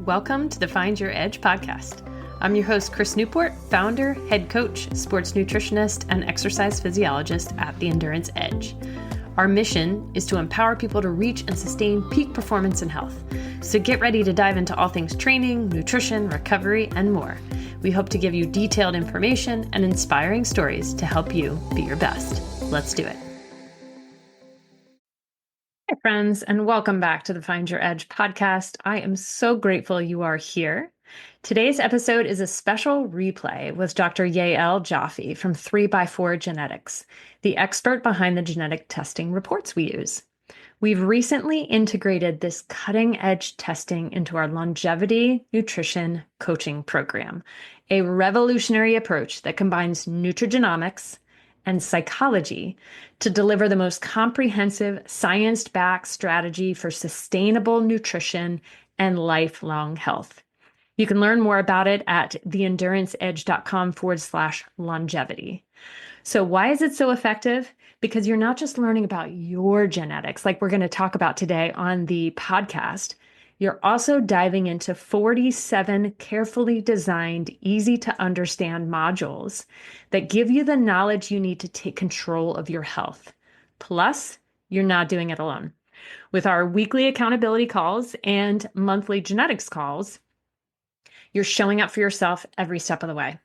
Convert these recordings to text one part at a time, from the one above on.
Welcome to the Find Your Edge podcast. I'm your host, Chris Newport, founder, head coach, sports nutritionist, and exercise physiologist at The Endurance Edge. Our mission is to empower people to reach and sustain peak performance and health. So get ready to dive into all things training, nutrition, recovery, and more. We hope to give you detailed information and inspiring stories to help you be your best. Let's do it. Hi, friends, and welcome back to the Find Your Edge podcast. I am so grateful you are here. Today's episode is a special replay with Dr. Yael Jaffe from 3x4 Genetics, the expert behind the genetic testing reports we use. We've recently integrated this cutting-edge testing into our longevity nutrition coaching program, a revolutionary approach that combines nutrigenomics and psychology to deliver the most comprehensive science-backed strategy for sustainable nutrition and lifelong health. You can learn more about it at theenduranceedge.com/longevity. So why is it so effective? Because you're not just learning about your genetics, like we're going to talk about today on the podcast. You're also diving into 47 carefully designed, easy to understand modules that give you the knowledge you need to take control of your health. Plus, you're not doing it alone. With our weekly accountability calls and monthly genetics calls, you're showing up for yourself every step of the way.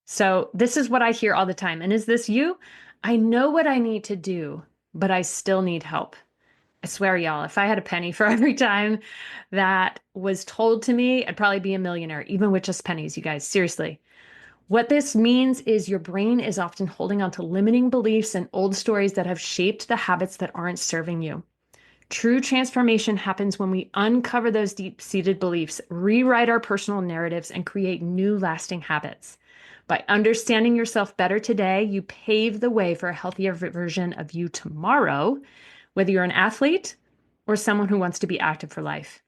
So this is what I hear all the time. And is this you? I know what I need to do, but I still need help. I swear, y'all, if I had a penny for every time that was told to me, I'd probably be a millionaire, even with just pennies, you guys. Seriously. What this means is your brain is often holding on to limiting beliefs and old stories that have shaped the habits that aren't serving you. True transformation happens when we uncover those deep-seated beliefs, rewrite our personal narratives, and create new lasting habits. By understanding yourself better today, you pave the way for a healthier version of you tomorrow, whether you're an athlete or someone who wants to be active for life.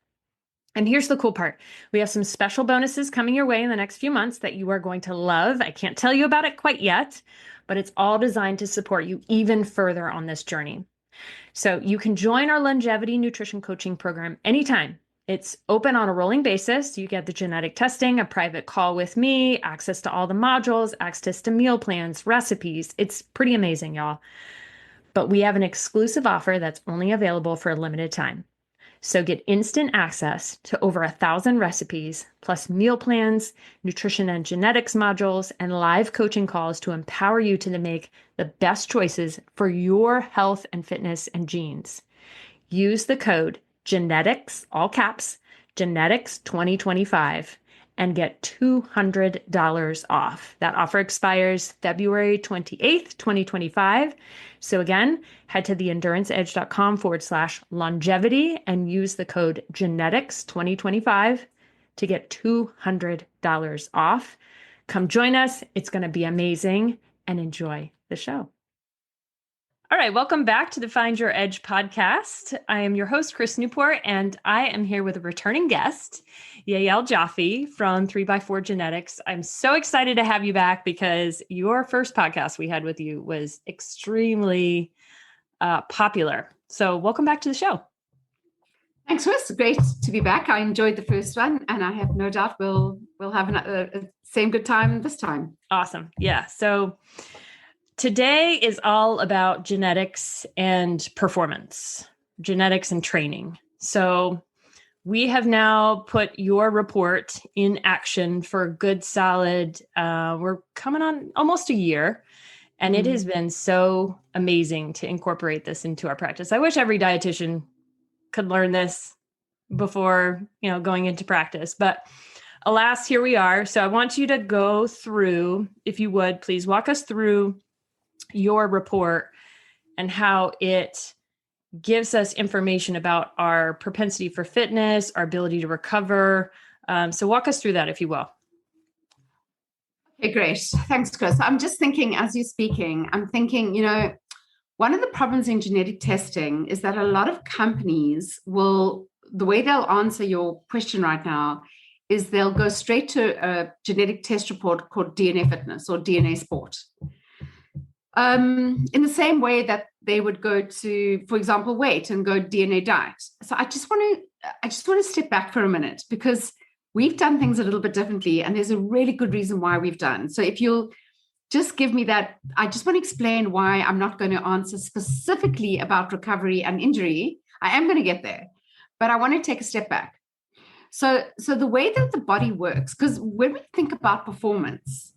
And here's the cool part. We have some special bonuses coming your way in the next few months that you are going to love. I can't tell you about it quite yet, but it's all designed to support you even further on this journey. So you can join our longevity nutrition coaching program anytime. It's open on a rolling basis. You get the genetic testing, a private call with me, access to all the modules, access to meal plans, recipes. It's pretty amazing, y'all. But we have an exclusive offer that's only available for a limited time. So get instant access to over 1,000 recipes, plus meal plans, nutrition and genetics modules, and live coaching calls to empower you to make the best choices for your health and fitness and genes. Use the code genetics, all caps, genetics 2025, and get $200 off. That offer expires February 28th, 2025. So again, head to theenduranceedge.com/longevity and use the code genetics 2025 to get $200 off. Come join us. It's going to be amazing, and enjoy the show. All right, welcome back to the Find Your Edge podcast. I am your host, Chris Newport, and I am here with a returning guest, Yael Jaffe from 3x4 Genetics. I'm so excited to have you back because your first podcast we had with you was extremely popular. So welcome back to the show. Thanks, Chris. Great to be back. I enjoyed the first one, and I have no doubt we'll have a same good time this time. Awesome. Yeah. So today is all about genetics and performance, genetics and training. So we have now put your report in action for a good solid, we're coming on almost a year, and it has been so amazing to incorporate this into our practice. I wish every dietitian could learn this before, going into practice, but alas, here we are. So I want you to go through, if you would, please walk us through your report and how it gives us information about our propensity for fitness, our ability to recover. So walk us through that, if you will. Okay, great. Thanks, Chris. I'm just thinking, as you're speaking, I'm thinking, one of the problems in genetic testing is that a lot of companies the way they'll answer your question right now is they'll go straight to a genetic test report called DNA Fitness or DNA Sport. In the same way that they would go to, for example, weight and go DNA diet. So I just want to step back for a minute, because We've done things a little bit differently, and there's a really good reason why we've done. So if you'll just give me that, I just want to explain why I'm not going to answer specifically about recovery and injury. I am going to get there, but I want to take a step back. So the way that the body works, because when we think about performance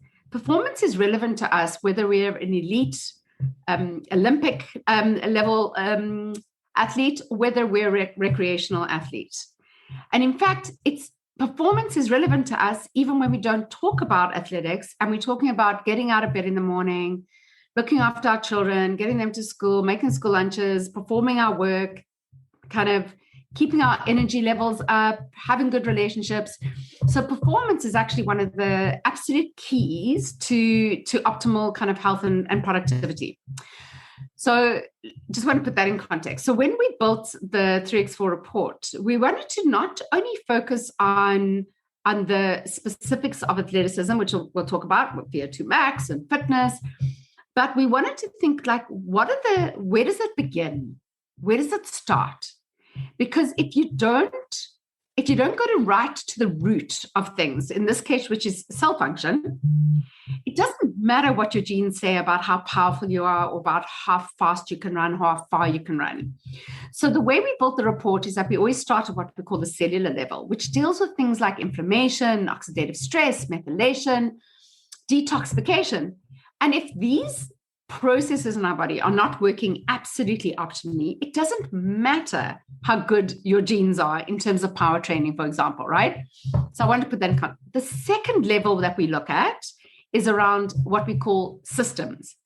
is relevant to us, whether we're an elite Olympic level athlete, whether we're a recreational athlete. And in fact, performance is relevant to us even when we don't talk about athletics and we're talking about getting out of bed in the morning, looking after our children, getting them to school, making school lunches, performing our work, kind of keeping our energy levels up, having good relationships. So performance is actually one of the absolute keys to optimal kind of health and productivity. So just want to put that in context. So when we built the 3x4 report, we wanted to not only focus on the specifics of athleticism, which we'll talk about with VO2 max and fitness, but we wanted to think like, where does it begin? Where does it start? Because if you don't go right to the root of things, in this case, which is cell function, it doesn't matter what your genes say about how powerful you are or about how fast you can run, how far you can run. So the way we built the report is that we always start at what we call the cellular level, which deals with things like inflammation, oxidative stress, methylation, detoxification. And if these processes in our body are not working absolutely optimally, it doesn't matter how good your genes are in terms of power training, for example, right? So I want to put that in context. The second level that we look at is around what we call systems.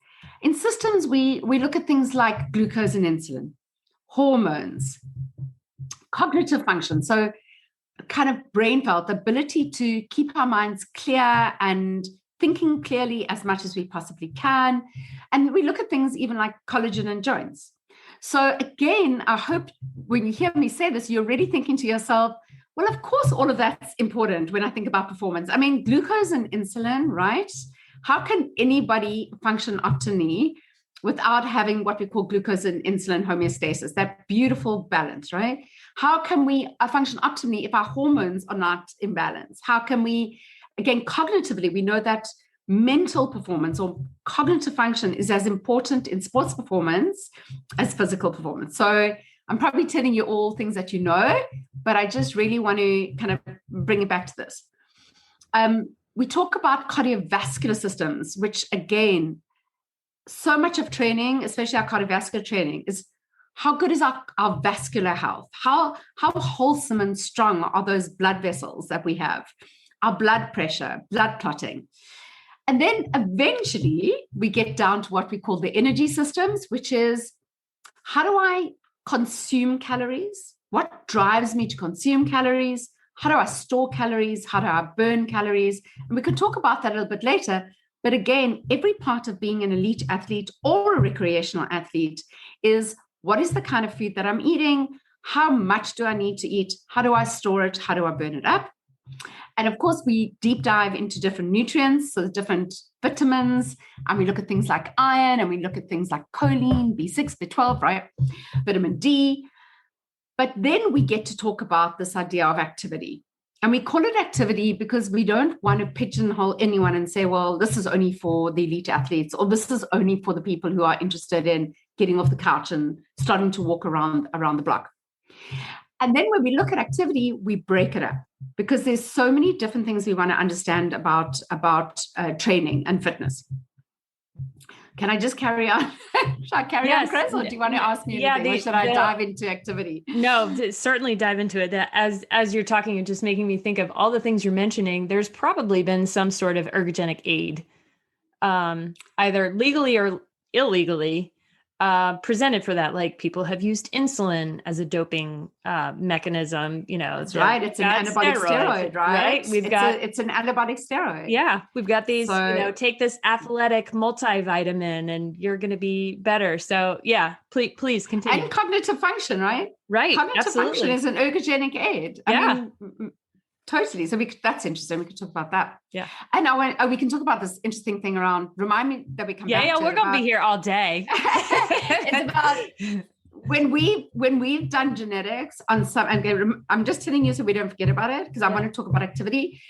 In systems, we look at things like glucose and insulin, hormones, cognitive function. So kind of brain health, the ability to keep our minds clear and thinking clearly as much as we possibly can. And we look at things even like collagen and joints. So again, I hope when you hear me say this, you're already thinking to yourself, well, of course, all of that's important when I think about performance. I mean, glucose and insulin, right? How can anybody function optimally without having what we call glucose and insulin homeostasis, that beautiful balance, right? How can we function optimally if our hormones are not in balance? How can we, again, cognitively, we know that mental performance or cognitive function is as important in sports performance as physical performance. So I'm probably telling you all things that you know, but I just really want to kind of bring it back to this. We talk about cardiovascular systems, which again, so much of training, especially our cardiovascular training, is how good is our vascular health? How wholesome and strong are those blood vessels that we have? Our blood pressure, blood clotting. And then eventually we get down to what we call the energy systems, which is how do I consume calories? What drives me to consume calories? How do I store calories? How do I burn calories? And we can talk about that a little bit later. But again, every part of being an elite athlete or a recreational athlete is what is the kind of food that I'm eating? How much do I need to eat? How do I store it? How do I burn it up? And of course, we deep dive into different nutrients, so different vitamins, and we look at things like iron, and we look at things like choline, B6, B12, right? Vitamin D. But then we get to talk about this idea of activity. And we call it activity because we don't want to pigeonhole anyone and say, well, this is only for the elite athletes, or this is only for the people who are interested in getting off the couch and starting to walk around the block. And then when we look at activity, we break it up because there's so many different things we want to understand about training and fitness. Can I just carry on? Should I carry on, Chris, or do you want to ask me anything? Or should I dive into activity? No, certainly dive into it. As you're talking, it's just making me think of all the things you're mentioning. There's probably been some sort of ergogenic aid, either legally or illegally, presented for that. Like people have used insulin as a doping mechanism. You know, that's right. It's an anabolic steroid, right? It's an anabolic steroid. Yeah, we've got these. Take this athletic multivitamin, and you're going to be better. So yeah, please continue. And cognitive function, right? Right. Cognitive function is an ergogenic aid. I mean, totally. So that's interesting. We could talk about that. Yeah. And we can talk about this interesting thing around, remind me that we come back to. Yeah, we're going to be here all day. It's about when we've done genetics on some, I'm just telling you so we don't forget about it, because I want to talk about activity.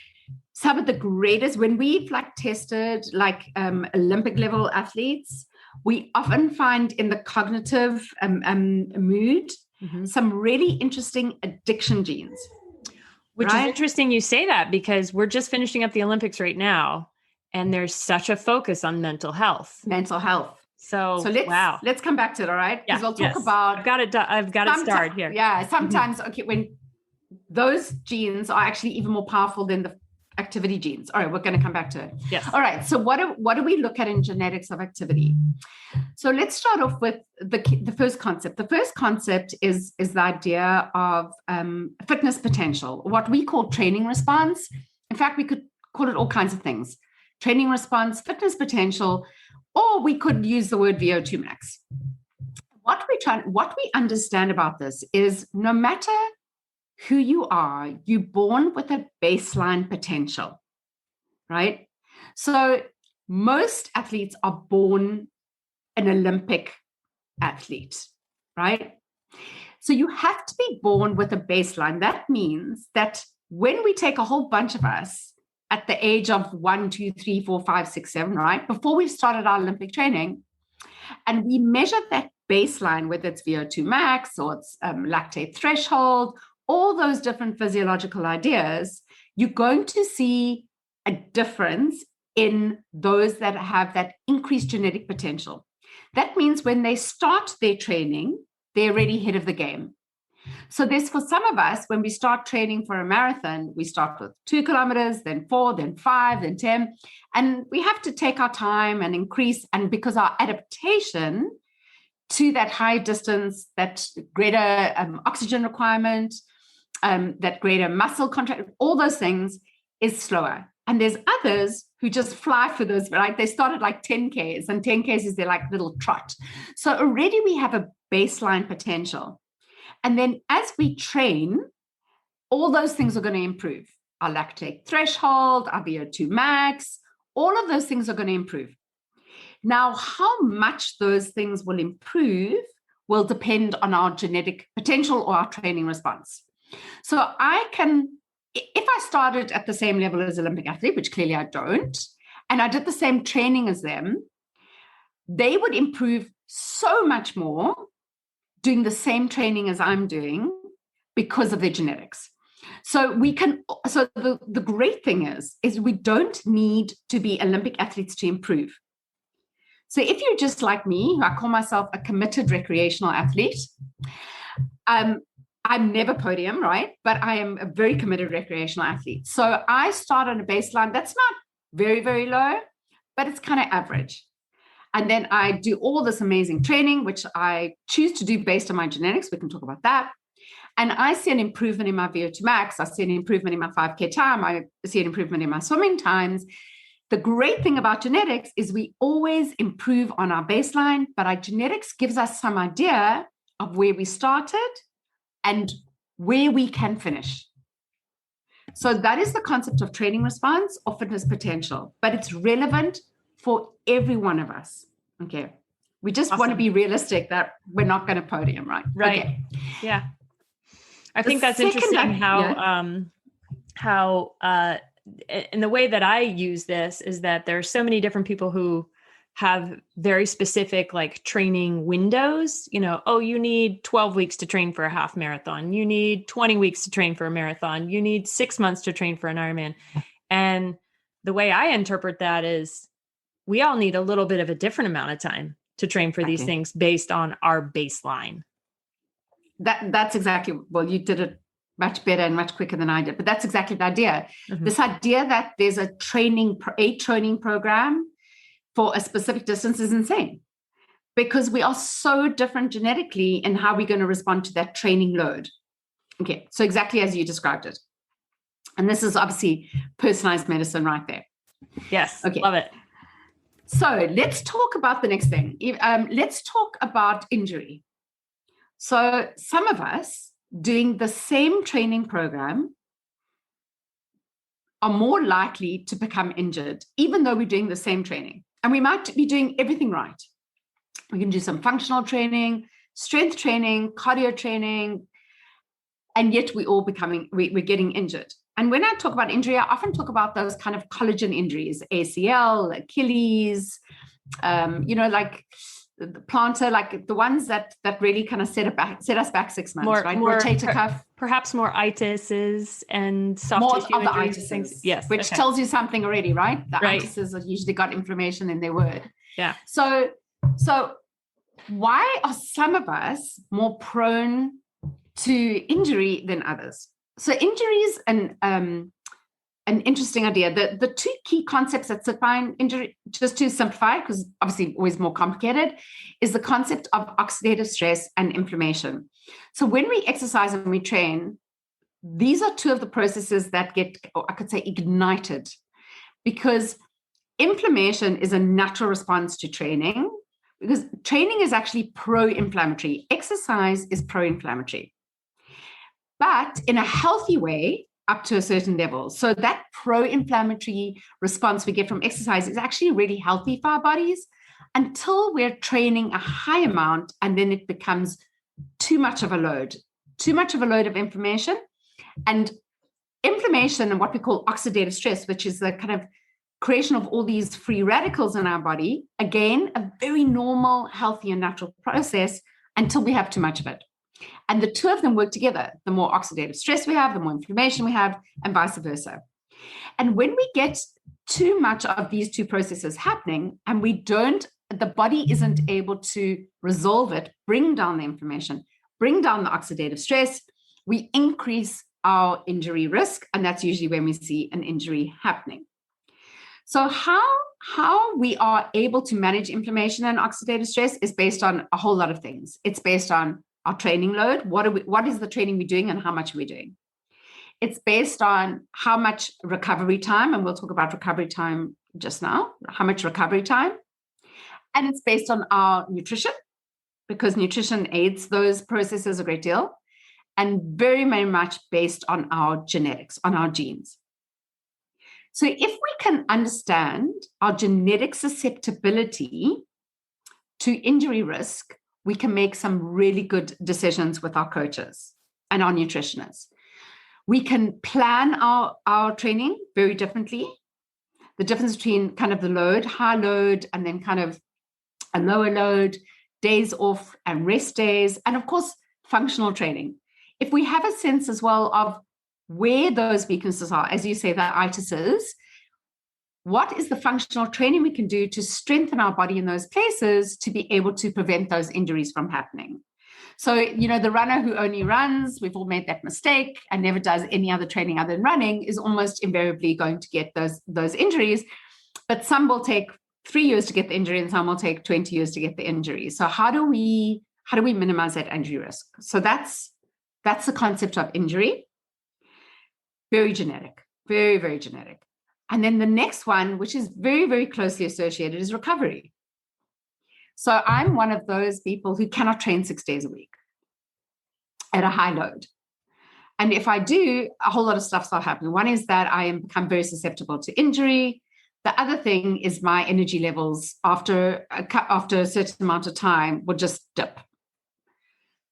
Some of the greatest, when we've like tested like Olympic level athletes, we often find in the cognitive mood some really interesting addiction genes. Which is interesting you say that, because we're just finishing up the Olympics right now, and there's such a focus on mental health. So let's come back to it, all right? Because we'll talk about. I've got it started here. Yeah, sometimes when those genes are actually even more powerful than the activity genes. All right, we're going to come back to it. Yes. All right. So what do we look at in genetics of activity? So let's start off with the first concept. The first concept is the idea of fitness potential, what we call training response. In fact, we could call it all kinds of things: training response, fitness potential, or we could use the word VO2 max. What we understand about this is no matter who you are, you're born with a baseline potential, right? So most athletes are born an Olympic athlete, right? So you have to be born with a baseline. That means that when we take a whole bunch of us at the age of 1, 2, 3, 4, 5, 6, 7, right? Before we've started our Olympic training, and we measure that baseline, whether it's VO2 max or it's lactate threshold, all those different physiological ideas, you're going to see a difference in those that have that increased genetic potential. That means when they start their training, they're already ahead of the game. So there's, for some of us, when we start training for a marathon, we start with 2 kilometers, then 4, then 5, then 10. And we have to take our time and increase. And because our adaptation to that high distance, that greater oxygen requirement, that greater muscle contract, all those things is slower. And there's others who just fly for those, right? They started like 10Ks, and 10Ks is their like little trot. So already we have a baseline potential. And then as we train, all those things are going to improve. Our lactate threshold, our VO2 max, all of those things are going to improve. Now, how much those things will improve will depend on our genetic potential or our training response. So if I started at the same level as Olympic athlete, which clearly I don't, and I did the same training as them, they would improve so much more doing the same training as I'm doing because of their genetics. So the great thing is we don't need to be Olympic athletes to improve. So if you're just like me, I call myself a committed recreational athlete. I'm never podium, right? But I am a very committed recreational athlete. So I start on a baseline that's not very, very low, but it's kind of average. And then I do all this amazing training, which I choose to do based on my genetics. We can talk about that. And I see an improvement in my VO2 max. I see an improvement in my 5K time. I see an improvement in my swimming times. The great thing about genetics is we always improve on our baseline, but our genetics gives us some idea of where we started and where we can finish. So that is the concept of training response or fitness potential, but it's relevant for every one of us. Okay. We just want to be realistic that we're not going to podium, right? Right. Okay. Yeah. I think that's interesting how and the way that I use this is that there are so many different people who have very specific like training windows, you need 12 weeks to train for a half marathon. You need 20 weeks to train for a marathon. You need 6 months to train for an Ironman. And the way I interpret that is we all need a little bit of a different amount of time to train for these things based on our baseline. That's exactly, well, you did it much better and much quicker than I did, but that's exactly the idea. Mm-hmm. This idea that there's a training program for a specific distance is insane because we are so different genetically in how we're going to respond to that training load. Okay, so exactly as you described it. And this is obviously personalized medicine right there. Yes, okay. Love it. So let's talk about the next thing. Let's talk about injury. So some of us doing the same training program are more likely to become injured, even though we're doing the same training. And we might be doing everything right. We can do some functional training, strength training, cardio training, and yet we're getting injured. And when I talk about injury, I often talk about those kind of collagen injuries, ACL, Achilles, like the plantar, like the ones that really kind of set us back 6 months, right? Rotator cuff. Perhaps more itises and soft more tissue of the injuries. itises, Things. Yes. Which tells you something already, right? The right. itises have usually got inflammation in their word. Yeah. So why are some of us more prone to injury than others? So injuries, an interesting idea. The two key concepts that sit behind injury, just to simplify, because obviously always more complicated, is the concept of oxidative stress and inflammation. So when we exercise and we train, these are two of the processes that get, or I could say, ignited, because inflammation is a natural response to training, because training is actually pro-inflammatory. Exercise is pro-inflammatory, but in a healthy way, up to a certain level. So that pro-inflammatory response we get from exercise is actually really healthy for our bodies until we're training a high amount, and then it becomes too much of a load of inflammation. And inflammation and what we call oxidative stress, which is the kind of creation of all these free radicals in our body, again, a very normal, healthy, and natural process until we have too much of it. And the two of them work together. The more oxidative stress we have, the more inflammation we have, and vice versa. And when we get too much of these two processes happening, and the body isn't able to resolve it, bring down the inflammation, bring down the oxidative stress, we increase our injury risk. And that's usually when we see an injury happening. So how we are able to manage inflammation and oxidative stress is based on a whole lot of things. It's based on our training load. What is the training we're doing and how much are we doing? It's based on how much recovery time, and we'll talk about recovery time just now, how much recovery time. And it's based on our nutrition, because nutrition aids those processes a great deal, and very, very much based on our genetics, on our genes. So if we can understand our genetic susceptibility to injury risk, we can make some really good decisions with our coaches and our nutritionists. We can plan our training very differently. The difference between kind of the load, high load, and then kind of a lower load, days off and rest days, and of course, functional training. If we have a sense as well of where those weaknesses are, as you say, the itises, what is the functional training we can do to strengthen our body in those places to be able to prevent those injuries from happening? So, the runner who only runs, we've all made that mistake, and never does any other training other than running, is almost invariably going to get those injuries. But some will take 3 years to get the injury, and some will take 20 years to get the injury. So how do we minimize that injury risk? So that's the concept of injury. Very genetic, very, very genetic. And then the next one, which is very, very closely associated, is recovery. So I'm one of those people who cannot train 6 days a week at a high load. And if I do, a whole lot of stuff starts happening. One is that I become very susceptible to injury. The other thing is my energy levels after a certain amount of time will just dip.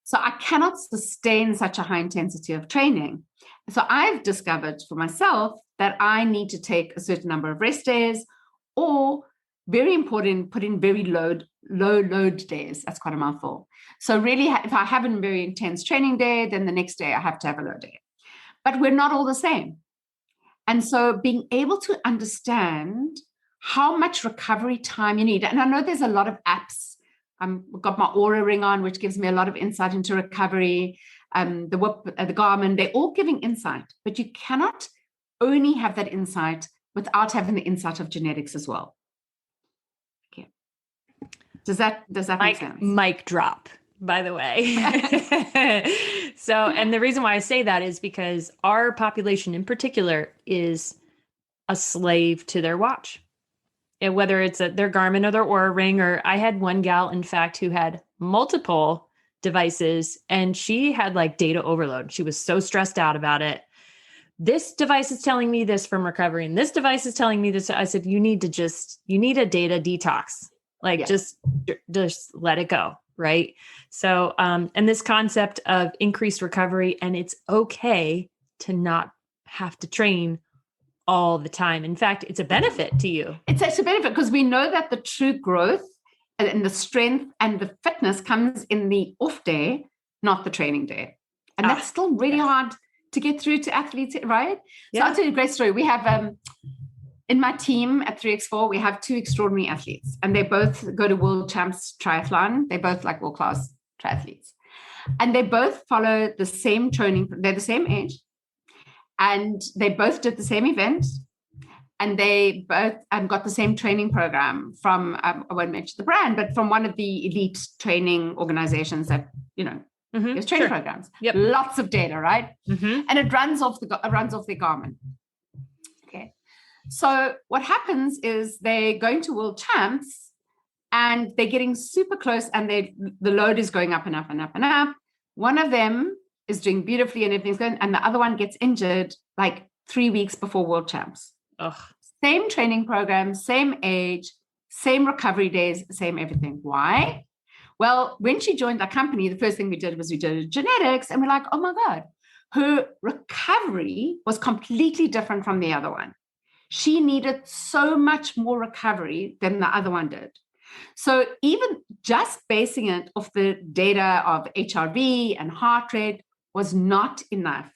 So I cannot sustain such a high intensity of training. So I've discovered for myself that I need to take a certain number of rest days, or very important, put in very low load days. That's quite a mouthful. So really, if I have a very intense training day, then the next day I have to have a low day. But we're not all the same. And so being able to understand how much recovery time you need. And I know there's a lot of apps. I've got my Aura ring on, which gives me a lot of insight into recovery. The Whoop, the Garmin, they're all giving insight, but you cannot only have that insight without having the insight of genetics as well. Okay. Does that make sense? Mic drop, by the way. So, and the reason why I say that is because our population in particular is a slave to their watch. And whether it's their Garmin or their Aura ring, or I had one gal, in fact, who had multiple devices, and she had like data overload. She was so stressed out about it. This device is telling me this from recovery, and this device is telling me this. I said, you need a data detox. Like, just let it go. right? So, and this concept of increased recovery, and it's okay to not have to train all the time. In fact, it's a benefit to you. It's actually a benefit because we know that the true growth and the strength and the fitness comes in the off day, not the training day. And that's still really hard to get through to athletes, right? So I'll tell you a great story. We have in my team at 3x4, we have 2 extraordinary athletes, and they both go to World Champs Triathlon. They're both like world-class triathletes. And they both follow the same training. They're the same age. And they both did the same event. And they both got the same training program from, I won't mention the brand, but from one of the elite training organizations that, there's training programs. Yep. Lots of data, right? And it runs off their Garmin. Okay. So what happens is they're going to World Champs and they're getting super close, and the load is going up and up and up and up. One of them is doing beautifully and everything's going, and the other one gets injured like 3 weeks before World Champs. Ugh. Same training program, same age, same recovery days, same everything. Why? Well, when she joined our company, the first thing we did was we did genetics, and we're like, oh my God, her recovery was completely different from the other one. She needed so much more recovery than the other one did. So even just basing it off the data of HRV and heart rate was not enough,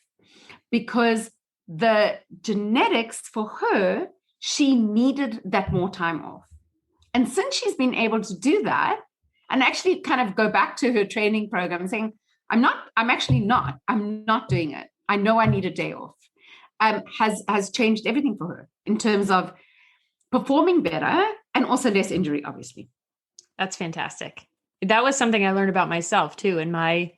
because the genetics for her, she needed that more time off. And since she's been able to do that and actually kind of go back to her training program saying, I'm not doing it. I know I need a day off, has changed everything for her in terms of performing better and also less injury, obviously. That's fantastic. That was something I learned about myself too in my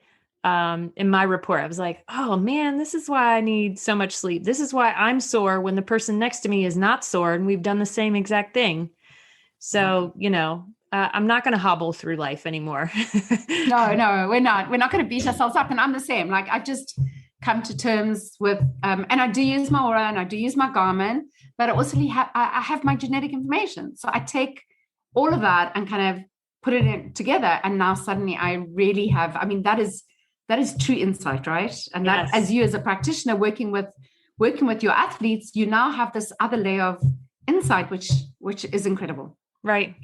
report. I was like, oh man, this is why I need so much sleep. This is why I'm sore when the person next to me is not sore, and we've done the same exact thing. So, I'm not going to hobble through life anymore. No, we're not. We're not going to beat ourselves up. And I'm the same. Like, I just come to terms with, and I do use my Aura and I do use my Garmin, but I also I have my genetic information. So I take all of that and kind of put it in together. And now suddenly I really have, that is true insight, right? And that, as you as a practitioner working with your athletes, you now have this other layer of insight, which is incredible. Right.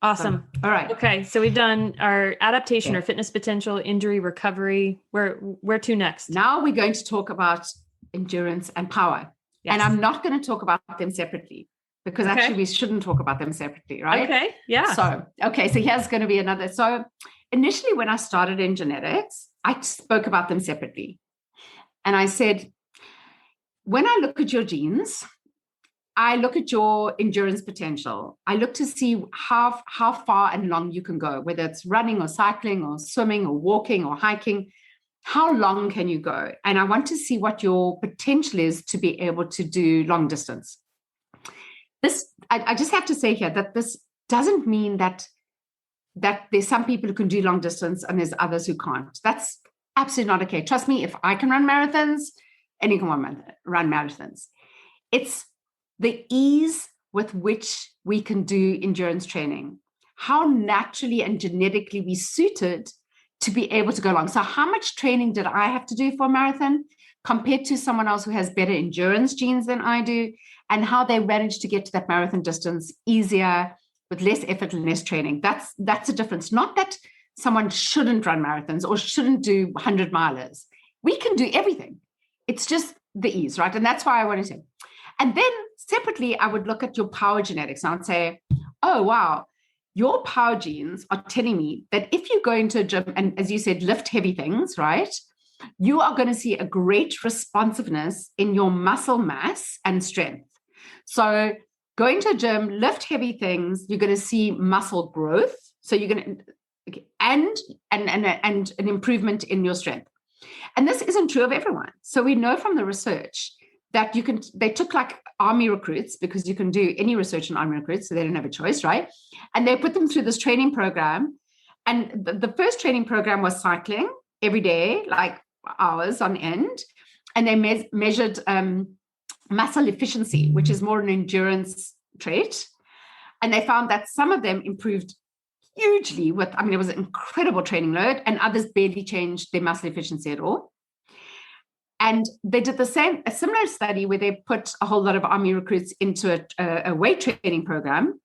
Awesome. So, all right. Okay. So we've done our adaptation or fitness potential, injury, recovery. Where to next? Now we're going to talk about endurance and power. Yes. And I'm not going to talk about them separately, because actually we shouldn't talk about them separately, right? Okay. Yeah. So here's going to be another. So initially when I started in genetics, I spoke about them separately. And I said, when I look at your genes, I look at your endurance potential. I look to see how far and long you can go, whether it's running or cycling or swimming or walking or hiking. How long can you go? And I want to see what your potential is to be able to do long distance. I just have to say here that this doesn't mean that there's some people who can do long distance and there's others who can't. That's absolutely not okay. Trust me, if I can run marathons, anyone can run marathons. It's the ease with which we can do endurance training, how naturally and genetically we suited to be able to go long. So how much training did I have to do for a marathon compared to someone else who has better endurance genes than I do, and how they managed to get to that marathon distance easier with less effort and less training. That's a difference. Not that someone shouldn't run marathons or shouldn't do 100 milers. We can do everything. It's just the ease, right? And that's why I wanted to. And then separately, I would look at your power genetics and I would say, oh, wow, your power genes are telling me that if you go into a gym and, as you said, lift heavy things, right, you are going to see a great responsiveness in your muscle mass and strength. So going to a gym, lift heavy things, you're going to see muscle growth. So you're going to, and an improvement in your strength. And this isn't true of everyone. So we know from the research that they took like army recruits, because you can do any research on army recruits, so they didn't have a choice, right? And they put them through this training program. And the first training program was cycling every day, like hours on end. And they measured muscle efficiency, which is more an endurance trait. And they found that some of them improved hugely with, I mean, it was an incredible training load, and others barely changed their muscle efficiency at all. And they did a similar study where they put a whole lot of army recruits into a weight training program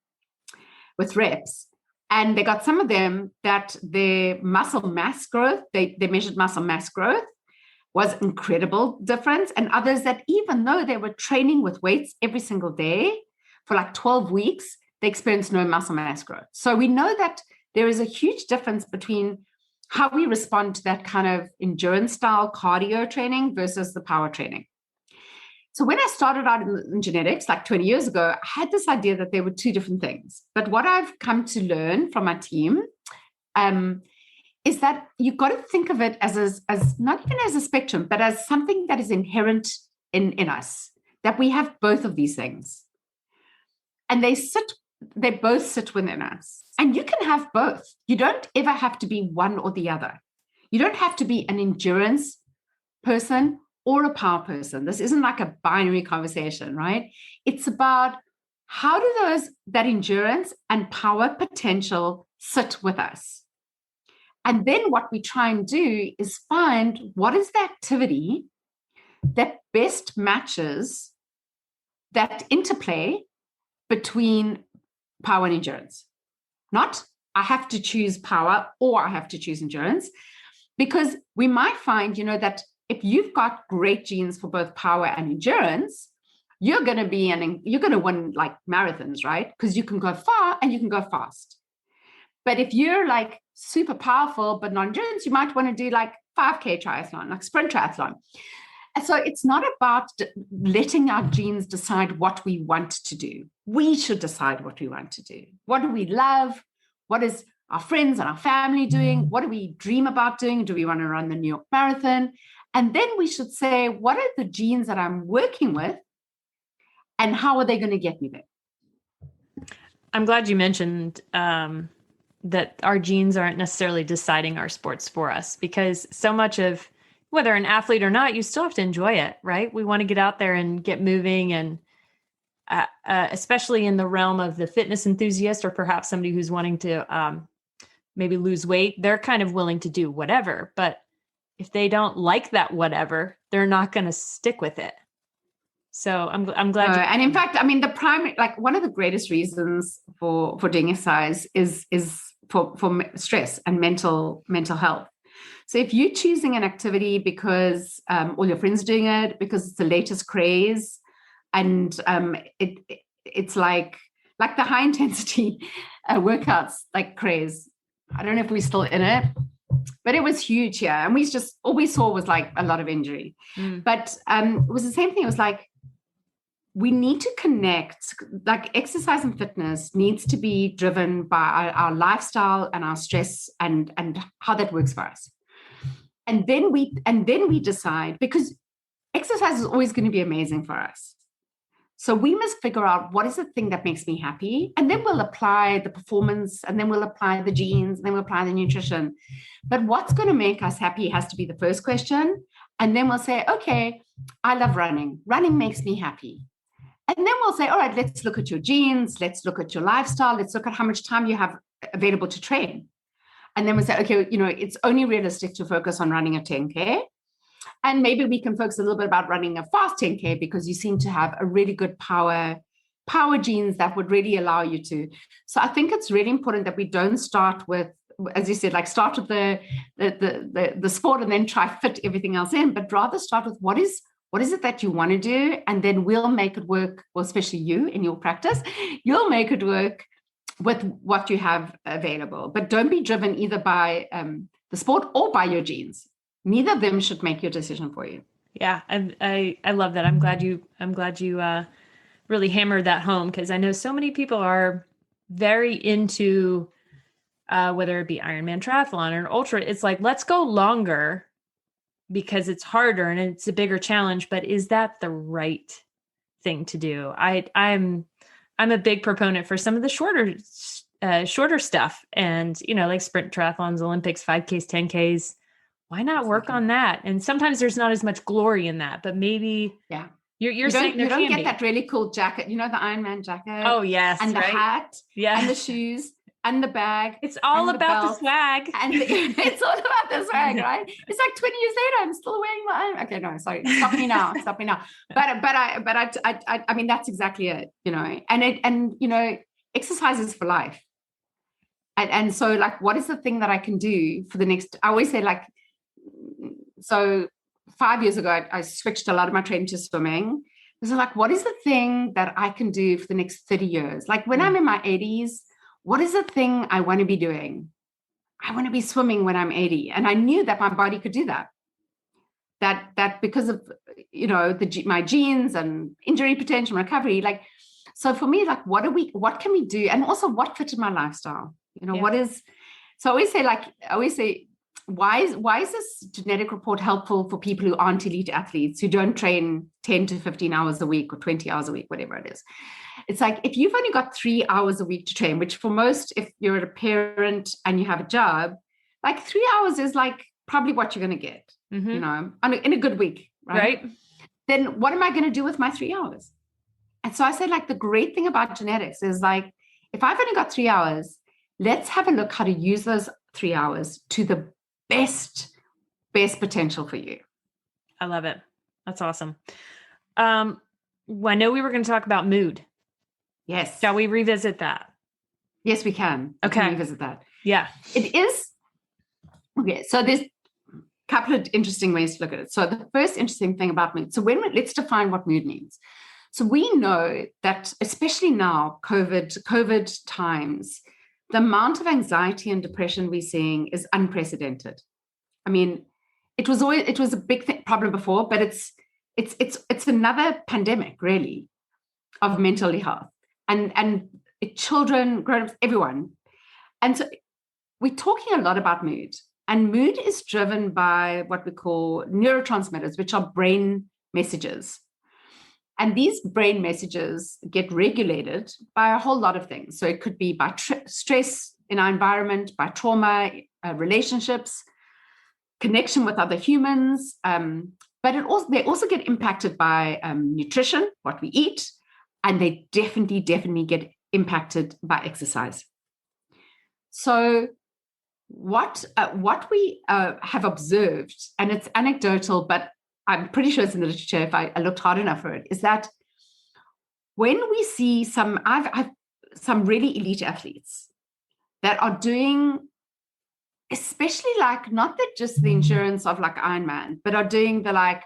with reps. And they got some of them that their muscle mass growth, they measured muscle mass growth, was incredible difference. And others that even though they were training with weights every single day for like 12 weeks, they experienced no muscle mass growth. So we know that there is a huge difference between how we respond to that kind of endurance style cardio training versus the power training. So when I started out in genetics, like 20 years ago, I had this idea that there were two different things. But what I've come to learn from my team is that you've got to think of it as not even as a spectrum, but as something that is inherent in us, that we have both of these things. And they both sit within us. And you can have both. You don't ever have to be one or the other. You don't have to be an endurance person or a power person. This isn't like a binary conversation, right? It's about how do that endurance and power potential sit with us? And then what we try and do is find what is the activity that best matches that interplay between power and endurance. Not, I have to choose power or I have to choose endurance, because we might find, that if you've got great genes for both power and endurance, you're going to win like marathons, right? Because you can go far and you can go fast. But if you're like super powerful but non-endurance, you might want to do like 5K triathlon, like sprint triathlon. And so it's not about letting our genes decide what we want to do. We should decide what we want to do. What do we love? What is our friends and our family doing? What do we dream about doing? Do we want to run the New York Marathon? And then we should say, what are the genes that I'm working with? And how are they going to get me there? I'm glad you mentioned that our genes aren't necessarily deciding our sports for us, because so much of whether an athlete or not, you still have to enjoy it, right? We want to get out there and get moving, and especially in the realm of the fitness enthusiast, or perhaps somebody who's wanting to maybe lose weight, they're kind of willing to do whatever. But if they don't like that whatever, they're not going to stick with it. So I'm glad. And in fact, I mean, the primary, like one of the greatest reasons for doing exercise is for stress and mental health. So if you're choosing an activity because all your friends are doing it, because it's the latest craze, and it's like the high intensity workouts like craze. I don't know if we're still in it, but it was huge here. And all we saw was like a lot of injury. But it was the same thing. It was like, we need to connect, like exercise and fitness needs to be driven by our lifestyle and our stress and how that works for us. And then we decide, because exercise is always going to be amazing for us. So we must figure out what is the thing that makes me happy. And then we'll apply the performance, and then we'll apply the genes, and then we'll apply the nutrition. But what's going to make us happy has to be the first question. And then we'll say, okay, I love running. Running makes me happy. And then we'll say, all right, let's look at your genes. Let's look at your lifestyle. Let's look at how much time you have available to train. And then we'll say, okay, it's only realistic to focus on running a 10K. And maybe we can focus a little bit about running a fast 10K, because you seem to have a really good power genes that would really allow you to. So I think it's really important that we don't start with, as you said, like start with the sport and then try fit everything else in, but rather start with what is it that you want to do? And then we'll make it work. Well, especially you in your practice, you'll make it work with what you have available. But don't be driven either by the sport or by your genes. Neither of them should make your decision for you. Yeah, I love that. I'm glad you really hammered that home, because I know so many people are very into whether it be Ironman triathlon or ultra. It's like, let's go longer because it's harder and it's a bigger challenge. But is that the right thing to do? I'm a big proponent for some of the shorter stuff, and like sprint triathlons, Olympics, 5Ks, 10Ks. Why not work on that? And sometimes there's not as much glory in that, but maybe you're saying you don't get that really cool jacket, the Ironman jacket. Oh yes, and the right? hat, yeah, and the shoes. and the bag. It's all and about the belt, swag. And it's all about the swag, right? It's like 20 years later, I'm still wearing my own. Okay, no, sorry. Stop me now. I mean, that's exactly it, and exercise is for life. And so like, what is the thing that I can do for the next, I always say like, so 5 years ago, I switched a lot of my training to swimming. So like, what is the thing that I can do for the next 30 years? Like when I'm in my 80s, what is the thing I want to be doing? I want to be swimming when I'm 80. And I knew that my body could do that. That because of, my genes and injury potential recovery, like, so for me, like, what can we do? And also what fits in my lifestyle? What is, so I always say, why is this genetic report helpful for people who aren't elite athletes, who don't train 10 to 15 hours a week or 20 hours a week, whatever it is? It's like, if you've only got 3 hours a week to train, which for most, if you're a parent and you have a job, like 3 hours is like probably what you're going to get, in a good week, right? Then what am I going to do with my 3 hours? And so I said, like, the great thing about genetics is like, if I've only got 3 hours, let's have a look how to use those 3 hours to the best potential for you. I love it. That's awesome. I know we were going to talk about mood. Yes. Shall we revisit that? Yes, we can. Okay. We can revisit that. Yeah. It is. Okay. So there's a couple of interesting ways to look at it. So the first interesting thing about mood. So let's define what mood means. So we know that, especially now, COVID times, the amount of anxiety and depression we're seeing is unprecedented. I mean, it was a big problem before, but it's another pandemic, really, of mental health, and children, grown-ups, everyone. And so we're talking a lot about mood, and mood is driven by what we call neurotransmitters, which are brain messages. And these brain messages get regulated by a whole lot of things. So it could be by stress in our environment, by trauma, relationships, connection with other humans. But they also get impacted by nutrition, what we eat, and they definitely get impacted by exercise. So what we have observed, and it's anecdotal, but I'm pretty sure it's in the literature if I looked hard enough for it, is that when we see I've some really elite athletes that are doing, especially like, not that just the endurance of like Ironman, but are doing the like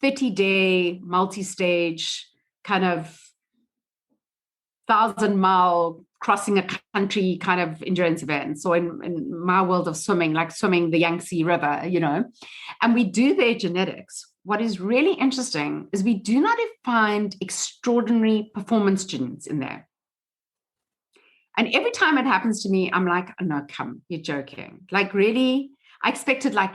30-day multi-stage kind of 1,000-mile crossing a country kind of endurance events, or in my world of swimming, like swimming the Yangtze River, and we do their genetics. What is really interesting is we do not find extraordinary performance genes in there. And every time it happens to me, I'm like, oh, no, come, you're joking. Like, really? I expected like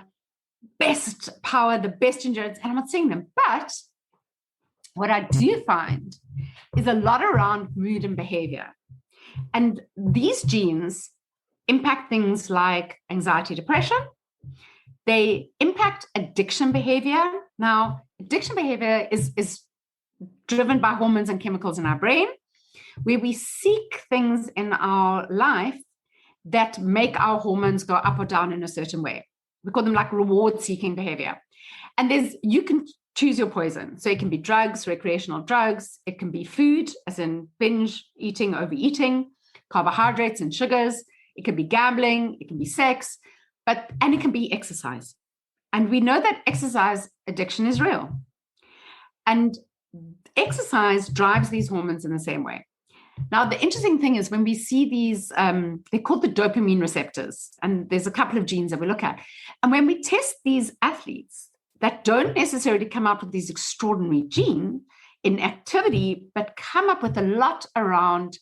best power, the best endurance, and I'm not seeing them. But what I do find is a lot around mood and behavior. And these genes impact things like anxiety, depression. They impact addiction behavior. Now, addiction behavior is driven by hormones and chemicals in our brain, where we seek things in our life that make our hormones go up or down in a certain way. We call them like reward-seeking behavior. And you can choose your poison. So it can be drugs, recreational drugs. It can be food, as in binge eating, overeating, carbohydrates and sugars. It can be gambling. It can be sex, and it can be exercise. And we know that exercise addiction is real. And exercise drives these hormones in the same way. Now, the interesting thing is when we see these, they're called the dopamine receptors, and there's a couple of genes that we look at. And when we test these athletes that don't necessarily come up with these extraordinary gene in activity, but come up with a lot around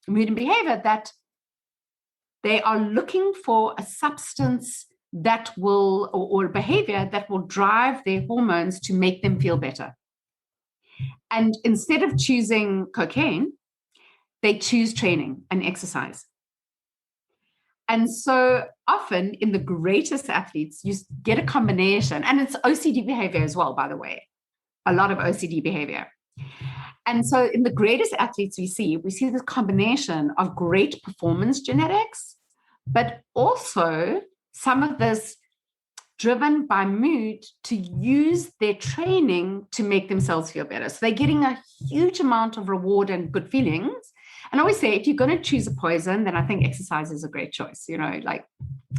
mood and behavior, that they are looking for a substance that will, or behavior that will drive their hormones to make them feel better. And instead of choosing cocaine, they choose training and exercise. And so often in the greatest athletes, you get a combination, and it's OCD behavior as well, by the way, a lot of OCD behavior. And so in the greatest athletes we see this combination of great performance genetics, but also some of this driven by mood to use their training to make themselves feel better. So they're getting a huge amount of reward and good feelings. And I always say, if you're going to choose a poison, then I think exercise is a great choice, like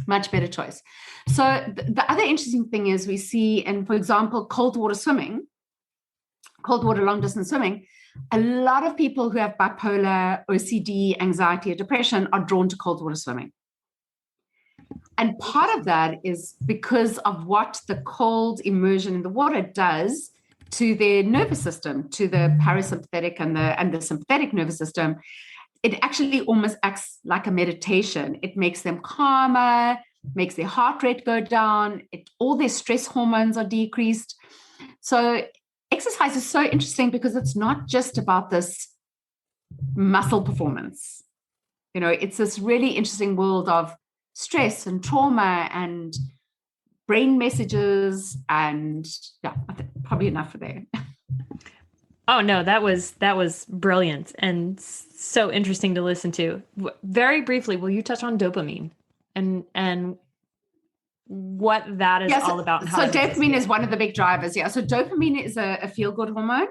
much better choice. So the other interesting thing is we see in, for example, cold water long distance swimming, a lot of people who have bipolar, OCD, anxiety, or depression are drawn to cold water swimming. And part of that is because of what the cold immersion in the water does to their nervous system, to the parasympathetic and the sympathetic nervous system. It actually almost acts like a meditation. It makes them calmer, makes their heart rate go down. All their stress hormones are decreased. So exercise is so interesting because it's not just about this muscle performance. It's this really interesting world of stress and trauma and brain messages, and I think probably enough for there. Oh no, that was brilliant and so interesting to listen to. Very briefly, will you touch on dopamine and what that is all about? And how so dopamine is one of the big drivers. Yeah. So dopamine is a feel-good hormone.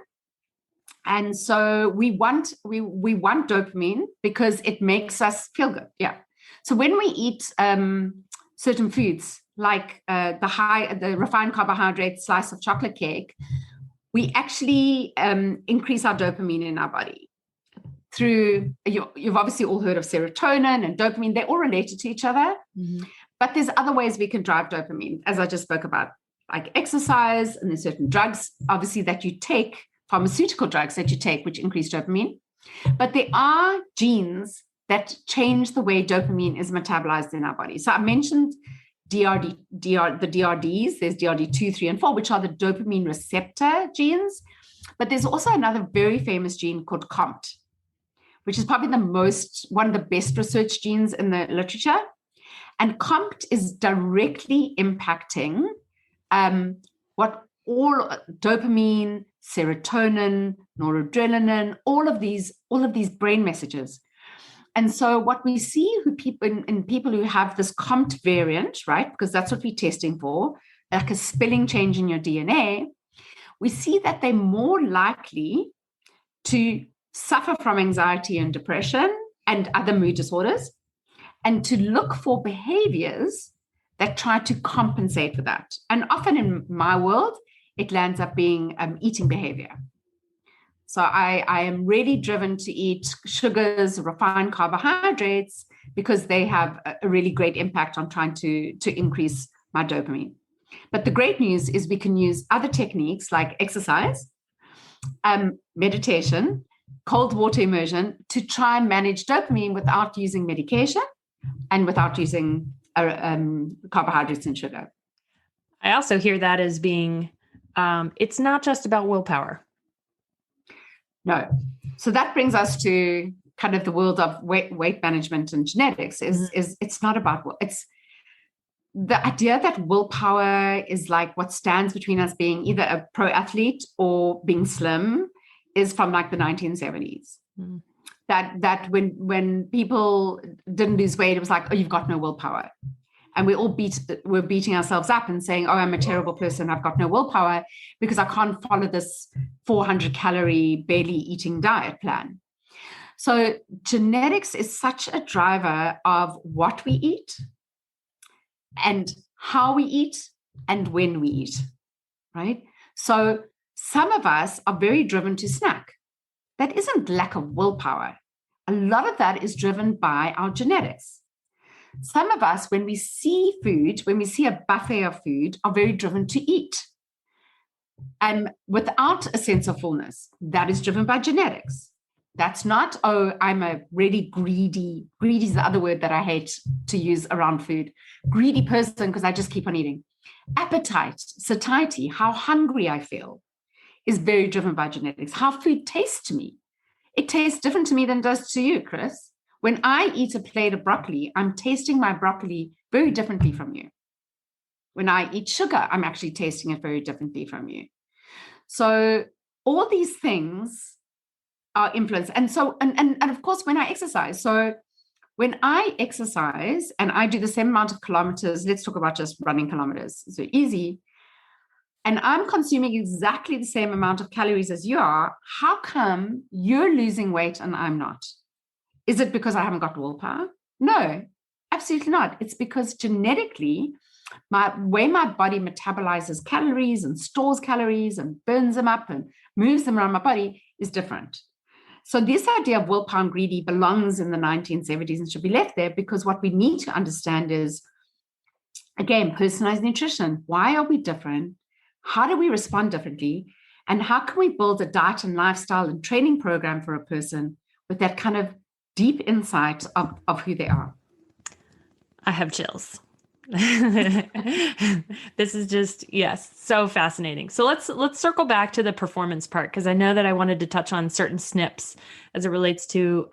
And so we want dopamine because it makes us feel good. Yeah. So when we eat certain foods like the refined carbohydrate slice of chocolate cake, we actually increase our dopamine in our body through, you've obviously all heard of serotonin and dopamine. They're all related to each other. Mm-hmm. But there's other ways we can drive dopamine, as I just spoke about, like exercise, and there's certain drugs, obviously, that you take, pharmaceutical drugs that you take, which increase dopamine. But there are genes that change the way dopamine is metabolized in our body. So I mentioned the DRDs. There's DRD2, 3, and 4, which are the dopamine receptor genes. But there's also another very famous gene called COMT, which is probably one of the best researched genes in the literature. And COMT is directly impacting what all dopamine, serotonin, noradrenaline, all of these brain messages. And so what we see in people who have this COMT variant, right, because that's what we're testing for, like a spelling change in your DNA, we see that they're more likely to suffer from anxiety and depression and other mood disorders, and to look for behaviors that try to compensate for that. And often in my world, it lands up being eating behavior. So I am really driven to eat sugars, refined carbohydrates, because they have a really great impact on trying to increase my dopamine. But the great news is we can use other techniques like exercise, meditation, cold water immersion to try and manage dopamine without using medication and without using carbohydrates and sugar. I also hear that as being, it's not just about willpower. No. So that brings us to kind of the world of weight management and genetics. It's not about, it's the idea that willpower is like what stands between us being either a pro athlete or being slim is from like the 1970s. Mm. That when people didn't lose weight, it was like, oh, you've got no willpower. And we're beating ourselves up and saying, oh, I'm a terrible person. I've got no willpower because I can't follow this 400 calorie, barely eating diet plan. So genetics is such a driver of what we eat and how we eat and when we eat, right? So some of us are very driven to snack. That isn't lack of willpower. A lot of that is driven by our genetics. Some of us, when we see food, when we see a buffet of food, are very driven to eat. And without a sense of fullness, that is driven by genetics. That's not, oh, I'm a really greedy is the other word that I hate to use around food. Greedy person because I just keep on eating. Appetite, satiety, how hungry I feel is very driven by genetics. How food tastes to me. It tastes different to me than it does to you, Chris. When I eat a plate of broccoli, I'm tasting my broccoli very differently from you. When I eat sugar, I'm actually tasting it very differently from you. So all these things our influence. And so, and of course, when I exercise, so when I exercise and I do the same amount of kilometers, let's talk about just running kilometers, so easy, and I'm consuming exactly the same amount of calories as you are, how come you're losing weight and I'm not? Is it because I haven't got willpower? No, absolutely not. It's because genetically, my way my body metabolizes calories and stores calories and burns them up and moves them around my body is different. So this idea of willpower and greedy belongs in the 1970s and should be left there, because what we need to understand is, again, personalized nutrition. Why are we different? How do we respond differently? And how can we build a diet and lifestyle and training program for a person with that kind of deep insight of who they are? I have chills. This is just, yes, so fascinating. So let's circle back to the performance part, because I know that I wanted to touch on certain SNPs as it relates to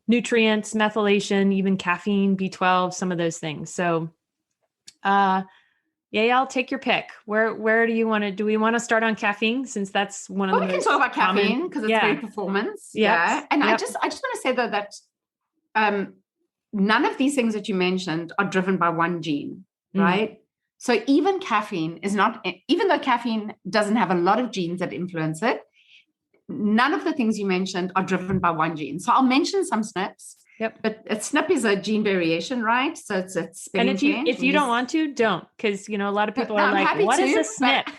nutrients, methylation, even caffeine, B12, some of those things. So yeah, I'll take your pick. Where do we want to start on caffeine, since that's one of Well, the we can most talk about common, caffeine because it's very performance. Yeah. And I just want to say though that none of these things that you mentioned are driven by one gene, right? So even caffeine is not, even though caffeine doesn't have a lot of genes that influence it, none of the things you mentioned are driven by one gene. So I'll mention some SNPs. Yep. But a SNP is a gene variation, right? So it's a spelling and change. if you don't want to, don't, because a lot of people are like, what is a SNP?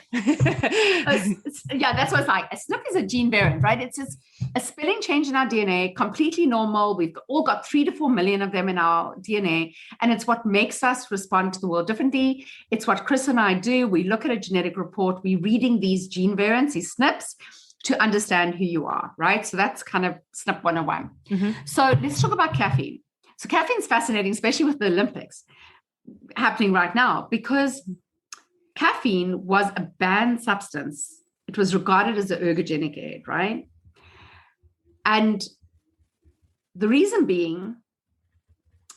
Yeah, that's what it's like. A SNP is a gene variant, right? It's just a spelling change in our DNA, completely normal. We've all got 3 to 4 million of them in our DNA, and it's what makes us respond to the world differently. It's what Chris and I do. We look at a genetic report, we're reading these gene variants, these SNPs, to understand who you are, right? So that's kind of SNP 101. So let's talk about caffeine. So caffeine is fascinating, especially with the Olympics happening right now, because caffeine was a banned substance. It was regarded as an ergogenic aid, right? And the reason being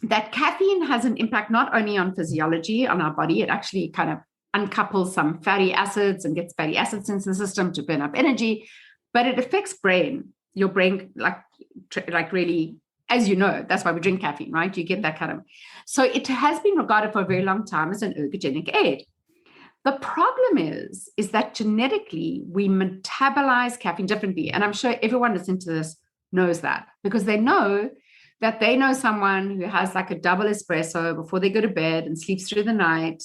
that caffeine has an impact not only on physiology, on our body, it actually kind of uncouples some fatty acids and gets fatty acids into the system to burn up energy, but it affects your brain, like really, as you know, that's why we drink caffeine, right? You get that kind of, so it has been regarded for a very long time as an ergogenic aid. The problem is that genetically we metabolize caffeine differently. And I'm sure everyone listening to this knows that, because they know someone who has like a double espresso before they go to bed and sleeps through the night.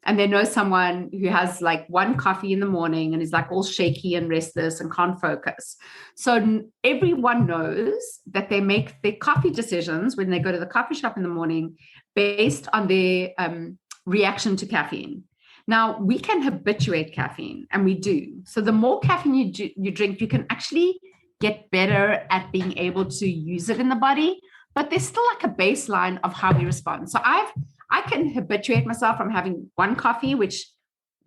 And they know someone who has like one coffee in the morning and is like all shaky and restless and can't focus. So everyone knows that they make their coffee decisions when they go to the coffee shop in the morning based on their reaction to caffeine. Now, we can habituate caffeine, and we do. So the more caffeine you drink, you can actually get better at being able to use it in the body. But there's still like a baseline of how we respond. So I can habituate myself from having one coffee, which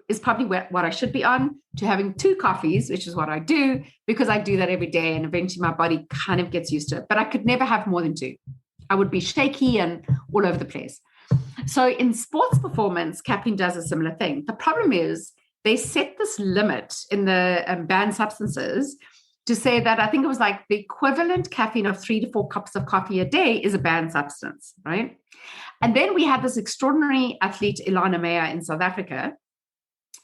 is probably what I should be on, to having 2 coffees, which is what I do, because I do that every day. And eventually my body kind of gets used to it. But I could never have more than 2. I would be shaky and all over the place. So in sports performance, caffeine does a similar thing. The problem is they set this limit in the banned substances to say that I think it was like the equivalent caffeine of 3 to 4 cups of coffee a day is a banned substance, right? And then we had this extraordinary athlete, Ilana Meyer in South Africa,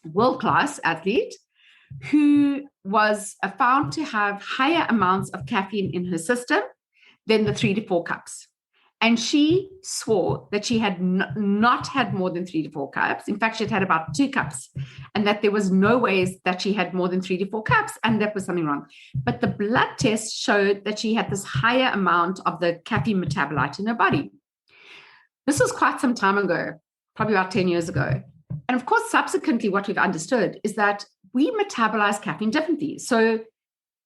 world-class athlete, who was found to have higher amounts of caffeine in her system than the 3 to 4 cups. And she swore that she had not had more than 3 to 4 cups. In fact, she had about 2 cups, and that there was no ways that she had more than 3 to 4 cups, and that was something wrong. But the blood test showed that she had this higher amount of the caffeine metabolite in her body. This was quite some time ago, probably about 10 years ago. And of course, subsequently, what we've understood is that we metabolize caffeine differently. So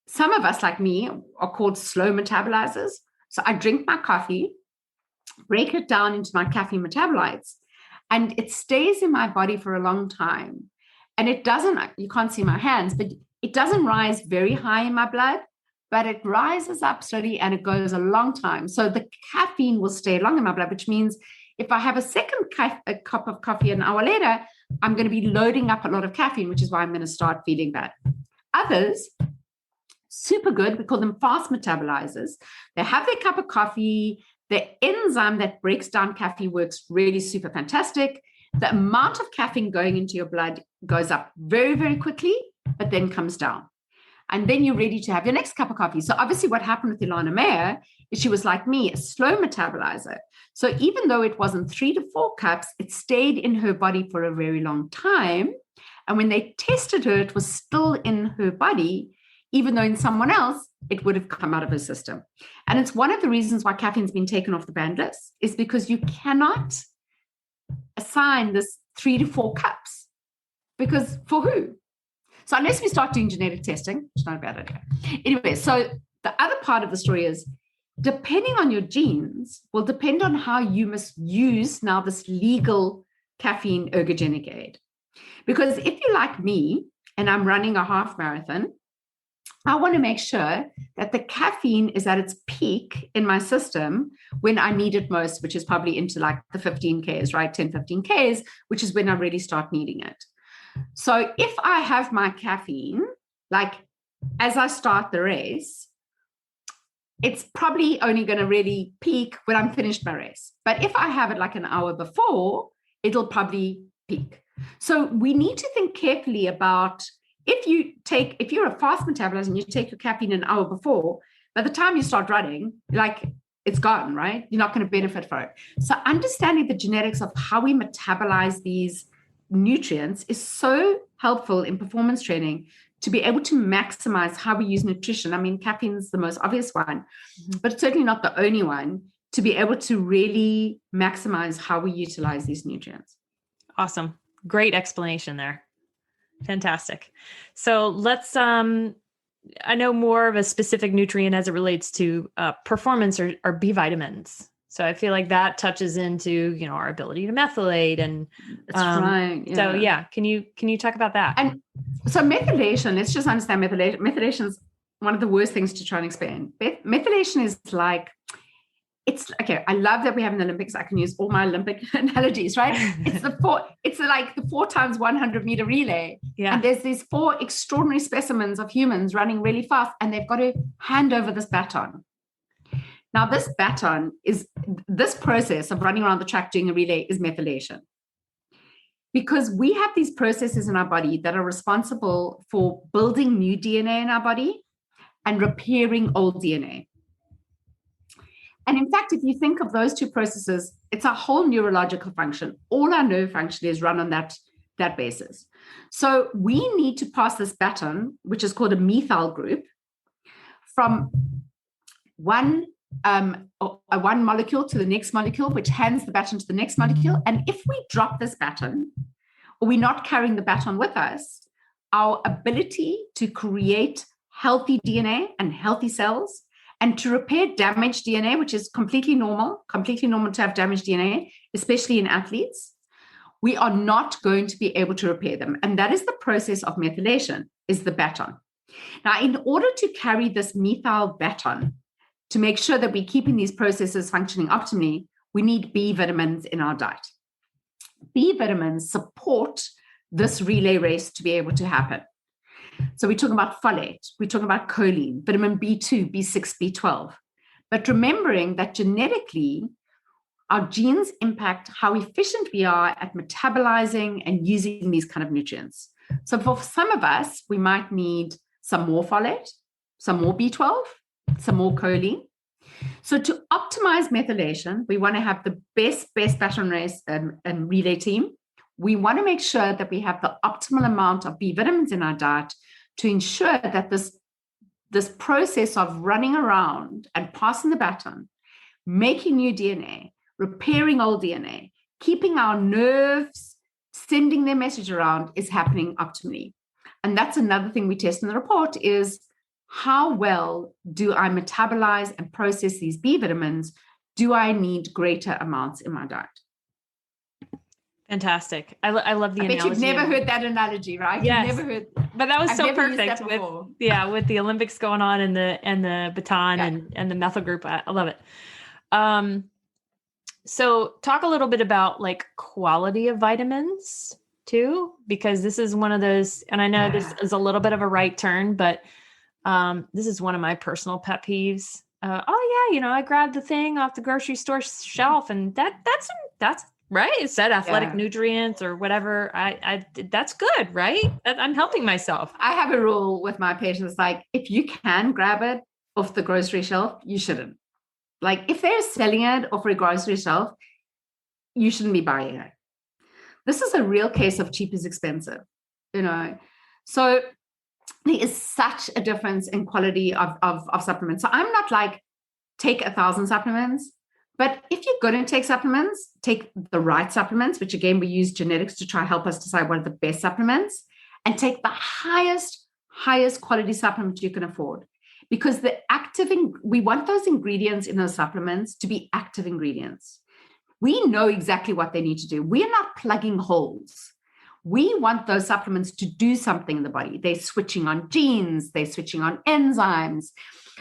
some of us, like me, are called slow metabolizers. So I drink my coffee, break it down into my caffeine metabolites, and it stays in my body for a long time. And it doesn't, you can't see my hands, but it doesn't rise very high in my blood, but it rises up slowly and it goes a long time. So the caffeine will stay long in my blood, which means if I have a second cup of coffee an hour later, I'm going to be loading up a lot of caffeine, which is why I'm going to start feeling bad. Others super good. We call them fast metabolizers. They have their cup of coffee. The enzyme that breaks down caffeine works really super fantastic. The amount of caffeine going into your blood goes up very, very quickly, but then comes down. And then you're ready to have your next cup of coffee. So obviously what happened with Ilana Meyer is she was like me, a slow metabolizer. So even though it wasn't 3 to 4 cups, it stayed in her body for a very long time. And when they tested her, it was still in her body, even though in someone else, it would have come out of her system. And it's one of the reasons why caffeine's been taken off the banned list, is because you cannot assign this 3 to 4 cups. Because for who? So unless we start doing genetic testing, which is not a bad idea. Anyway, so the other part of the story is, depending on your genes will depend on how you must use now this legal caffeine ergogenic aid. Because if you're like me and I'm running a half marathon, I want to make sure that the caffeine is at its peak in my system when I need it most, which is probably into like the 15Ks, right? 10, 15Ks, which is when I really start needing it. So if I have my caffeine, like as I start the race, it's probably only going to really peak when I'm finished my race. But if I have it like an hour before, it'll probably peak. So we need to think carefully about if you're a fast metabolizer and you take your caffeine an hour before, by the time you start running, like it's gone, right? You're not going to benefit from it. So understanding the genetics of how we metabolize these nutrients is so helpful in performance training to be able to maximize how we use nutrition. I mean, caffeine is the most obvious one, but it's certainly not the only one, to be able to really maximize how we utilize these nutrients. Awesome. Great explanation there. Fantastic. So let's, I know more of a specific nutrient as it relates to performance are B vitamins. So I feel like that touches into, our ability to methylate and that's right. Yeah. So yeah, can you talk about that? And so methylation, let's just understand methylation. Methylation is one of the worst things to try and explain. Methylation is like, it's okay. I love that we have an Olympics. I can use all my Olympic analogies, right? It's like the 4 times 100 meter relay. Yeah. And there's these 4 extraordinary specimens of humans running really fast, and they've got to hand over this baton. Now, this process of running around the track doing a relay is methylation. Because we have these processes in our body that are responsible for building new DNA in our body and repairing old DNA. And in fact, if you think of those 2 processes, it's a whole neurological function. All our nerve function is run on that basis. So we need to pass this baton, which is called a methyl group, from one molecule to the next molecule, which hands the baton to the next molecule. And if we drop this baton, or we're not carrying the baton with us, our ability to create healthy DNA and healthy cells and to repair damaged DNA, which is completely normal to have damaged DNA, especially in athletes, we are not going to be able to repair them. And that is the process of methylation, is the baton. Now, in order to carry this methyl baton, to make sure that we're keeping these processes functioning optimally, we need B vitamins in our diet. B vitamins support this relay race to be able to happen. So we're talking about folate, we're talking about choline, vitamin B2, B6, B12. But remembering that genetically, our genes impact how efficient we are at metabolizing and using these kind of nutrients. So for some of us, we might need some more folate, some more B12, some more choline. So to optimize methylation, we want to have the best baton race and relay team. We want to make sure that we have the optimal amount of B vitamins in our diet to ensure that this process of running around and passing the baton, making new DNA, repairing old DNA, keeping our nerves sending their message around is happening optimally. And that's another thing we test in the report is how well do I metabolize and process these B vitamins? Do I need greater amounts in my diet? Fantastic. I love the analogy. I bet you've never heard that analogy, right? Yes. You've never heard. But that was so perfect with the Olympics going on and the baton and the methyl group. I love it. So talk a little bit about like quality of vitamins too, because this is one of those, and I know this is a little bit of a right turn, but This is one of my personal pet peeves. Oh yeah, I grabbed the thing off the grocery store shelf, and that's right. It said athletic Yeah. nutrients or whatever. I that's good, right? I'm helping myself. I have a rule with my patients, like if you can grab it off the grocery shelf, you shouldn't. Like if they're selling it off a grocery shelf, you shouldn't be buying it. This is a real case of cheap is expensive, you know. So there is such a difference in quality of supplements. So I'm not like take 1,000 supplements, but if you're going to take supplements, take the right supplements, which again, we use genetics to try help us decide what are the best supplements, and take the highest quality supplements you can afford. Because we want those ingredients in those supplements to be active ingredients. We know exactly what they need to do. We're not plugging holes. We want those supplements to do something in the body. They're switching on genes, they're switching on enzymes.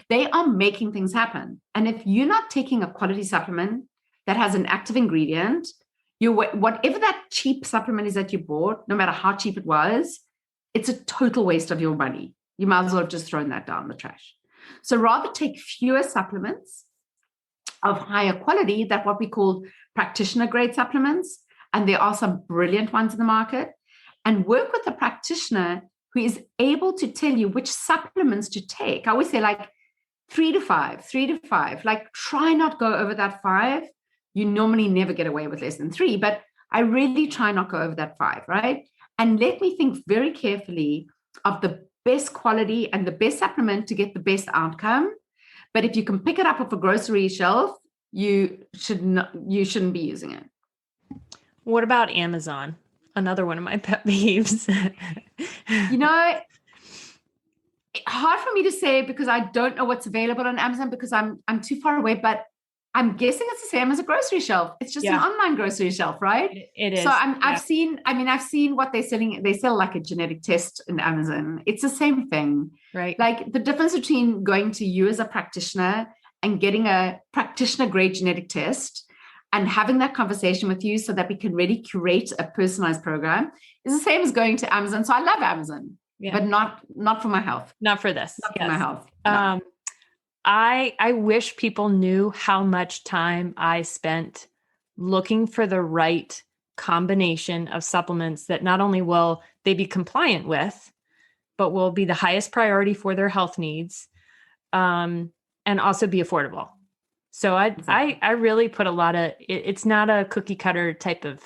They are making things happen. And if you're not taking a quality supplement that has an active ingredient, whatever that cheap supplement is that you bought, no matter how cheap it was, it's a total waste of your money. You might as well have just thrown that down the trash. So rather take fewer supplements of higher quality, that what we call practitioner grade supplements. And there are some brilliant ones in the market, and work with a practitioner who is able to tell you which supplements to take. I always say like 3 to 5, like try not go over that 5. You normally never get away with less than 3, but I really try not go over that 5, right? And let me think very carefully of the best quality and the best supplement to get the best outcome. But if you can pick it up off a grocery shelf, you shouldn't be using it. What about Amazon? Another one of my pet peeves. Hard for me to say because I don't know what's available on Amazon because I'm too far away, but I'm guessing it's the same as a grocery shelf. It's just an online grocery shelf, right? It is. So I've seen what they're selling. They sell like a genetic test in Amazon. It's the same thing. Right. Like the difference between going to you as a practitioner and getting a practitioner grade genetic test and having that conversation with you so that we can really curate a personalized program is the same as going to Amazon. So I love Amazon, but not for my health. Not for this. Not for my health. No. I wish people knew how much time I spent looking for the right combination of supplements that not only will they be compliant with, but will be the highest priority for their health needs, and also be affordable. So I really put a lot of, it's not a cookie cutter type of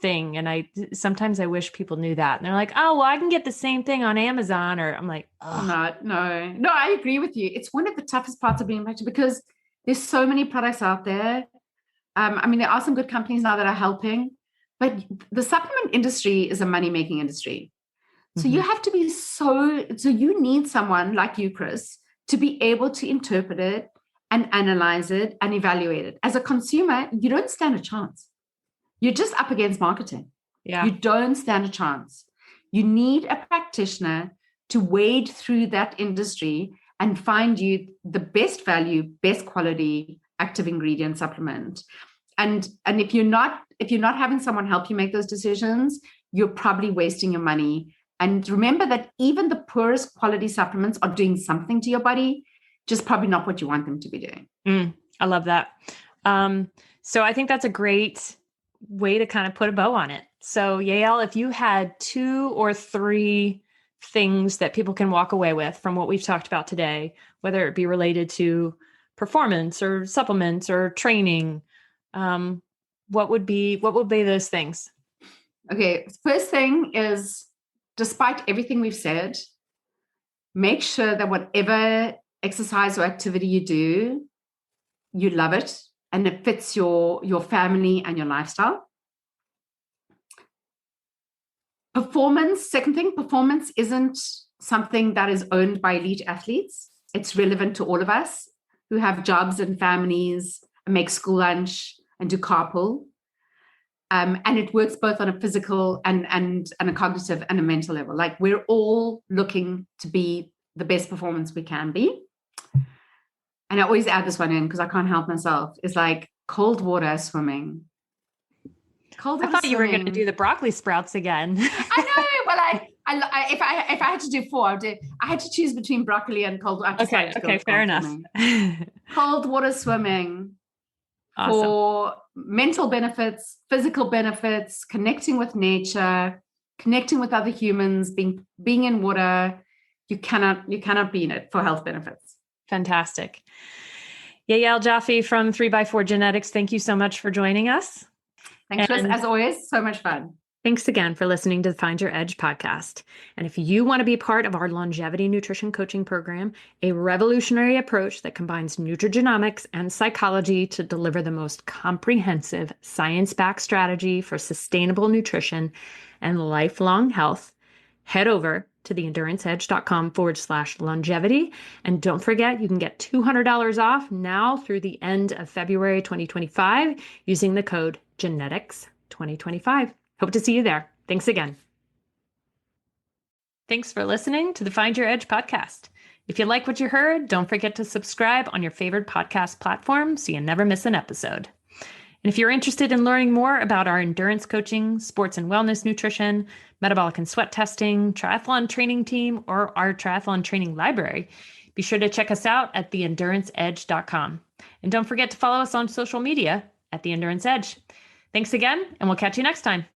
thing. And sometimes I wish people knew that. And they're like, oh, well, I can get the same thing on Amazon. Or I'm like, oh. No, I agree with you. It's one of the toughest parts of being impacted because there's so many products out there. There are some good companies now that are helping, but the supplement industry is a money-making industry. So you have to be so you need someone like you, Chris, to be able to interpret it and analyze it and evaluate it. As a consumer, you don't stand a chance. You're just up against marketing. Yeah. You don't stand a chance. You need a practitioner to wade through that industry and find you the best value, best quality active ingredient supplement. And if you're not having someone help you make those decisions, you're probably wasting your money. And remember that even the poorest quality supplements are doing something to your body, just probably not what you want them to be doing. I love that. So I think that's a great way to kind of put a bow on it. So Yael, if you had 2 or 3 things that people can walk away with from what we've talked about today, whether it be related to performance or supplements or training, what would be those things? Okay. First thing is, despite everything we've said, make sure that whatever exercise or activity you do, you love it and it fits your family and your lifestyle. Second thing, performance isn't something that is owned by elite athletes. It's relevant to all of us who have jobs and families and make school lunch and do carpool. And it works both on a physical and a cognitive and a mental level. Like we're all looking to be the best performance we can be. And I always add this one in because I can't help myself. It's like cold water swimming. Cold I water thought you were going to do swimming. the broccoli sprouts again. I know. Well, if I had to do four, I had to choose between broccoli and cold. I Okay, decided to go okay, with fair cold enough. swimming. Cold water swimming Awesome. for mental benefits, physical benefits, connecting with nature, connecting with other humans, being in water. You cannot beat it for health benefits. Fantastic. Yael Jaffe from 3x4 Genetics, thank you so much for joining us. Thanks, Chris. And As always, so much fun. thanks again for listening to the Find Your Edge podcast. And if you want to be part of our longevity nutrition coaching program, a revolutionary approach that combines nutrigenomics and psychology to deliver the most comprehensive science-backed strategy for sustainable nutrition and lifelong health, head over to theenduranceedge.com/longevity. And don't forget, you can get $200 off now through the end of February 2025 using the code GENETICS2025. Hope to see you there. Thanks again. Thanks for listening to the Find Your Edge podcast. If you like what you heard, don't forget to subscribe on your favorite podcast platform so you never miss an episode. And if you're interested in learning more about our endurance coaching, sports and wellness nutrition, metabolic and sweat testing, triathlon training team, or our triathlon training library, be sure to check us out at theenduranceedge.com. And don't forget to follow us on social media at The Endurance Edge. Thanks again, and we'll catch you next time.